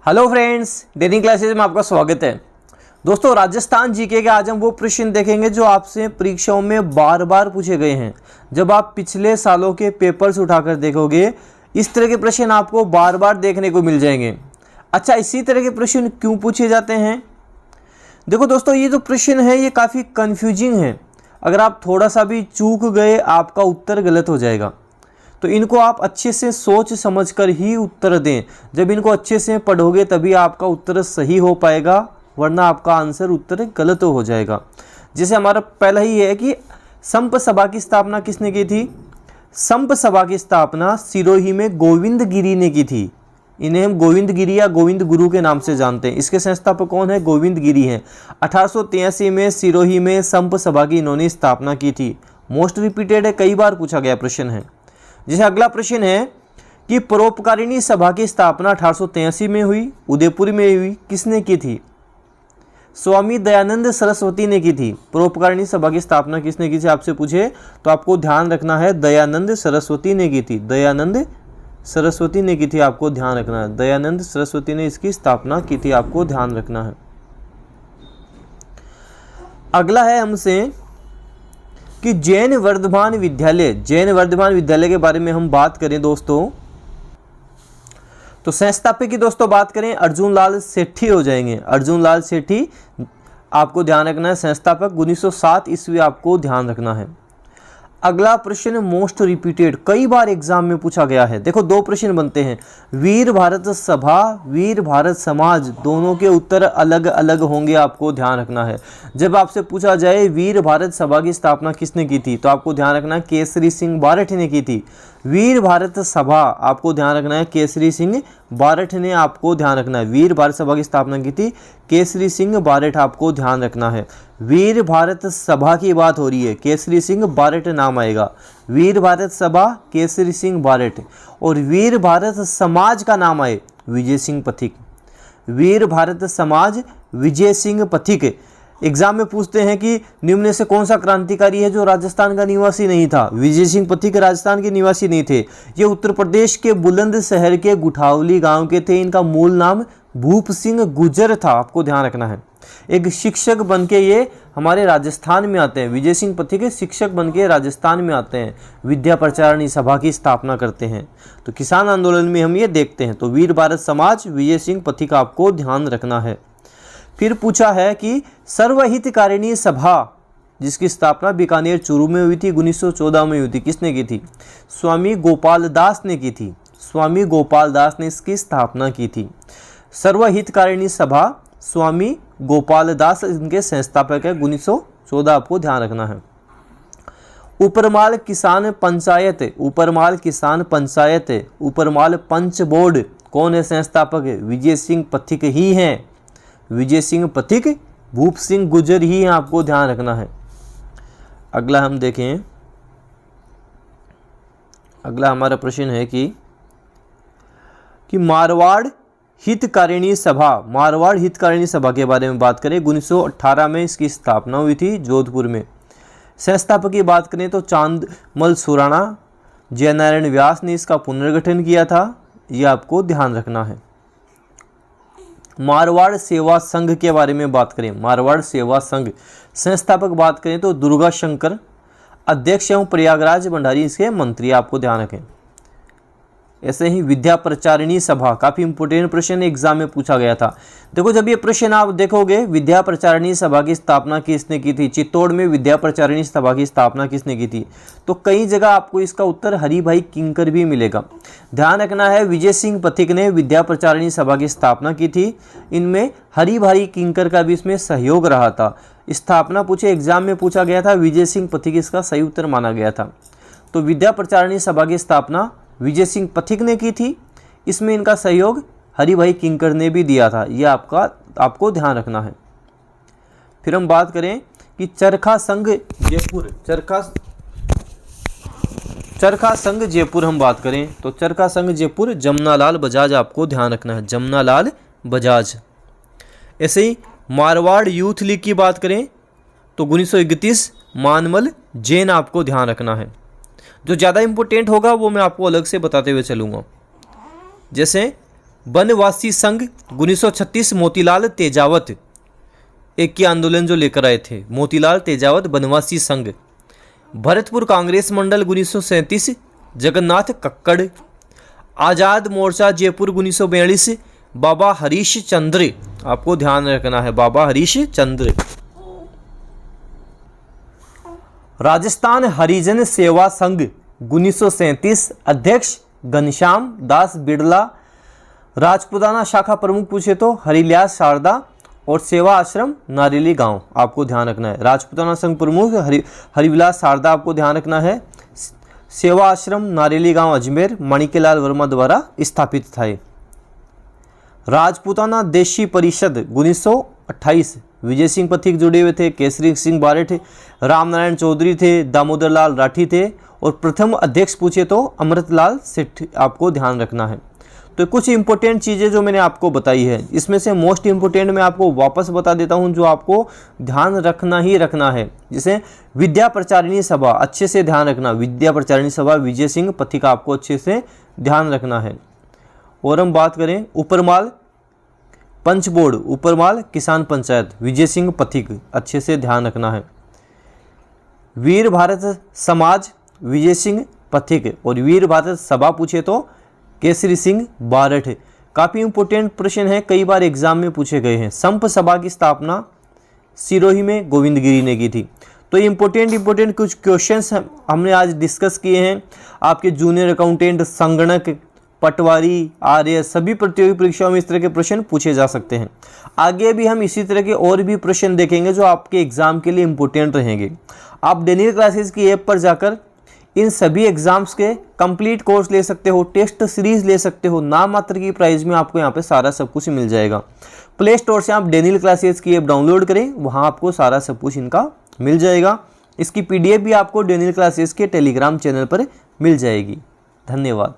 Hello friends, daily classes में आपका स्वागत है। दोस्तों, राजस्थान जीके के आज हम वो प्रश्न देखेंगे जो आपसे परीक्षाओं में बार बार पूछे गए हैं। जब आप पिछले सालों के पेपर्स उठाकर देखोगे, इस तरह के प्रश्न आपको बार बार देखने को मिल जाएंगे। अच्छा, इसी तरह के प्रश्न क्यों पूछे जाते हैं? देखो दोस्तों, ये जो प्रश्न है ये काफ़ी कन्फ्यूजिंग है। अगर आप थोड़ा सा भी चूक गए, आपका उत्तर गलत हो जाएगा। तो इनको आप अच्छे से सोच समझकर ही उत्तर दें। जब इनको अच्छे से पढ़ोगे तभी आपका उत्तर सही हो पाएगा, वरना आपका आंसर उत्तर गलत हो जाएगा। जैसे हमारा पहला ही है कि संप सभा की स्थापना किसने की थी? संप सभा की स्थापना सिरोही में गोविंद गिरी ने की थी। इन्हें हम गोविंद गिरी या गोविंद गुरु के नाम से जानते हैं। इसके संस्थापक कौन है? गोविंद गिरी हैं। 1883 में सिरोही में संप सभा की इन्होंने स्थापना की थी। मोस्ट रिपीटेड है, कई बार पूछा गया प्रश्न है। जैसे अगला प्रश्न है कि परोपकारिणी सभा की स्थापना 1883 में हुई, उदयपुर में हुई, किसने की थी? स्वामी दयानंद सरस्वती ने की थी। परोपकारिणी सभा की स्थापना किसने की थी आपसे पूछे तो आपको ध्यान रखना है दयानंद सरस्वती ने की थी। दयानंद सरस्वती ने की थी, आपको ध्यान रखना है। दयानंद सरस्वती ने इसकी स्थापना की थी, आपको ध्यान रखना है। अगला है हमसे कि जैन वर्धमान विद्यालय के बारे में हम बात करें दोस्तों, तो संस्थापक की दोस्तों बात करें अर्जुन लाल सेठी हो जाएंगे। अर्जुन लाल सेठी आपको ध्यान रखना है। संस्थापक 1907 ईस्वी आपको ध्यान रखना है। अगला प्रश्न मोस्ट रिपीटेड, कई बार एग्जाम में पूछा गया है। देखो, दो प्रश्न बनते हैं, वीर भारत सभा, वीर भारत समाज, दोनों के उत्तर अलग अलग होंगे, आपको ध्यान रखना है। जब आपसे पूछा जाए वीर भारत सभा की स्थापना किसने की थी, तो आपको ध्यान रखना है केसरी सिंह बारठ ने की थी। वीर भारत सभा, आपको ध्यान रखना है केसरी सिंह बारठ ने, आपको ध्यान रखना है। वीर भारत सभा की स्थापना की थी केसरी सिंह बारठ, आपको ध्यान रखना है। वीर भारत सभा की बात हो रही है, केसरी सिंह बारठ नाम आएगा। वीर भारत सभा केसरी सिंह बारठ। और वीर भारत समाज का नाम आए विजय सिंह पथिक। वीर भारत समाज विजय सिंह पथिक। एग्जाम में पूछते हैं कि निम्न में से कौन सा क्रांतिकारी है जो राजस्थान का निवासी नहीं था? विजय सिंह पथिक राजस्थान के निवासी नहीं थे। ये उत्तर प्रदेश के बुलंदशहर के गुठावली गांव के थे। इनका मूल नाम भूप सिंह गुजर था, आपको ध्यान रखना है। एक शिक्षक बनके ये हमारे राजस्थान में आते हैं। विजय सिंह पथिक शिक्षक बनके राजस्थान में आते हैं, विद्या प्रचारिणी सभा की स्थापना करते हैं। तो किसान आंदोलन में हम ये देखते हैं। तो वीर भारत समाज विजय सिंह पथिक, आपको ध्यान रखना है। फिर पूछा है कि सर्वहितकारिणी सभा जिसकी स्थापना बीकानेर चूरू में हुई थी, 1914 में हुई थी, किसने की थी? स्वामी गोपाल दास ने की थी। स्वामी गोपाल दास ने इसकी स्थापना की थी। सर्वहितकारिणी सभा स्वामी गोपाल दास इनके संस्थापक है, 1914, आपको ध्यान रखना है। उपरमाल किसान पंचायत, उपरमाल किसान पंचायत, उपरमाल पंच बोर्ड, कौन है संस्थापक? विजय सिंह पथिक ही हैं। विजय सिंह पथिक, भूप सिंह गुजर ही हैं, आपको ध्यान रखना है। अगला हम देखें, अगला हमारा प्रश्न है कि मारवाड़ हितकारिणी सभा, मारवाड़ हितकारिणी सभा के बारे में बात करें, 1918 में इसकी स्थापना हुई थी जोधपुर में। संस्थापक की बात करें तो चांदमल सुराणा, जयनारायण व्यास ने इसका पुनर्गठन किया था, यह आपको ध्यान रखना है। मारवाड़ सेवा संघ के बारे में बात करें, मारवाड़ सेवा संघ संस्थापक बात करें तो दुर्गा शंकर, अध्यक्ष एवं प्रयागराज भंडारी इसके मंत्री, आपको ध्यान रखें। ऐसे ही विद्या प्रचारिणी सभा, काफी इंपोर्टेंट प्रश्न एग्जाम में पूछा गया था। देखो, जब ये प्रश्न आप देखोगे, विद्या प्रचारिणी सभा की स्थापना किसने की थी? चित्तौड़ में विद्या प्रचारिणी सभा की स्थापना किसने की थी? तो कई जगह आपको इसका उत्तर हरिभाई किंकर भी मिलेगा। ध्यान रखना है, विजय सिंह पथिक ने विद्या प्रचारिणी सभा की स्थापना की थी। इनमें हरिभाई किंकर का भी इसमें सहयोग रहा था। स्थापना पूछे, एग्जाम में पूछा गया था, विजय सिंह पथिक इसका सही उत्तर माना गया था। तो विद्या प्रचारिणी सभा की स्थापना विजय सिंह पथिक ने की थी। इसमें इनका सहयोग हरिभाई किंकर ने भी दिया था, यह आपको ध्यान रखना है। फिर हम बात करें कि चरखा संघ जयपुर, चरखा संघ जयपुर हम बात करें तो चरखा संघ जयपुर जमनालाल बजाज, आपको ध्यान रखना है, जमनालाल बजाज। ऐसे ही मारवाड़ यूथ लीग की बात करें तो 1931 मानमल जैन, आपको ध्यान रखना है। जो ज़्यादा इंपॉर्टेंट होगा वो मैं आपको अलग से बताते हुए चलूँगा। जैसे वनवासी संघ 1936 मोतीलाल तेजावत एक की आंदोलन जो लेकर आए थे, मोतीलाल तेजावत वनवासी संघ। भरतपुर कांग्रेस मंडल 1937 जगन्नाथ कक्कड़। आज़ाद मोर्चा जयपुर 1942 बाबा हरीश चंद्र, आपको ध्यान रखना है बाबा हरीश चंद्र। राजस्थान हरिजन सेवा संघ 1937 अध्यक्ष घनश्याम दास बिड़ला। राजपूताना शाखा प्रमुख पूछे तो हरिलास शारदा और सेवा आश्रम नारेली गांव, आपको ध्यान रखना है। राजपूताना संघ प्रमुख हरिविलास शारदा, आपको ध्यान रखना है। सेवा आश्रम नारेली गांव अजमेर माणिक्यलाल वर्मा द्वारा स्थापित था। राजपूताना देशी परिषद 1928 विजय सिंह पथिक जुड़े हुए थे, केसरी सिंह बारठ, रामनारायण चौधरी थे, दामोदर लाल राठी थे और प्रथम अध्यक्ष पूछे तो अमृतलाल सेठ, आपको ध्यान रखना है। तो कुछ इंपॉर्टेंट चीज़ें जो मैंने आपको बताई है, इसमें से मोस्ट इंपॉर्टेंट मैं आपको वापस बता देता हूं जो आपको ध्यान रखना ही रखना है। जैसे विद्या प्रचारिणी सभा, अच्छे से ध्यान रखना, विद्या प्रचारिणी सभा विजय सिंह पथिक, आपको अच्छे से ध्यान रखना है। और हम बात करें उपरमाल पंच बोर्ड, उपरमाल किसान पंचायत विजय सिंह पथिक, अच्छे से ध्यान रखना है। वीर भारत समाज विजय सिंह पथिक और वीर भारत सभा पूछे तो केसरी सिंह बारठ। काफ़ी इंपॉर्टेंट प्रश्न है, कई बार एग्जाम में पूछे गए हैं। संप सभा की स्थापना सिरोही में गोविंद गिरी ने की थी। तो इंपॉर्टेंट कुछ क्वेश्चंस हमने आज डिस्कस किए हैं। आपके जूनियर अकाउंटेंट, संगणक, पटवारी, आर्य सभी प्रतियोगी परीक्षाओं में इस तरह के प्रश्न पूछे जा सकते हैं। आगे भी हम इसी तरह के और भी प्रश्न देखेंगे जो आपके एग्जाम के लिए इंपॉर्टेंट रहेंगे। आप डेनियल क्लासेस की ऐप पर जाकर इन सभी एग्जाम्स के कंप्लीट कोर्स ले सकते हो, टेस्ट सीरीज ले सकते हो, नाम मात्र की प्राइस में आपको यहाँ पे सारा सब कुछ मिल जाएगा। प्ले स्टोर से आप डेनियल क्लासेस की ऐप डाउनलोड करें, वहाँ आपको सारा सब कुछ इनका मिल जाएगा। इसकी PDF भी आपको डेनियल क्लासेस के टेलीग्राम चैनल पर मिल जाएगी। धन्यवाद।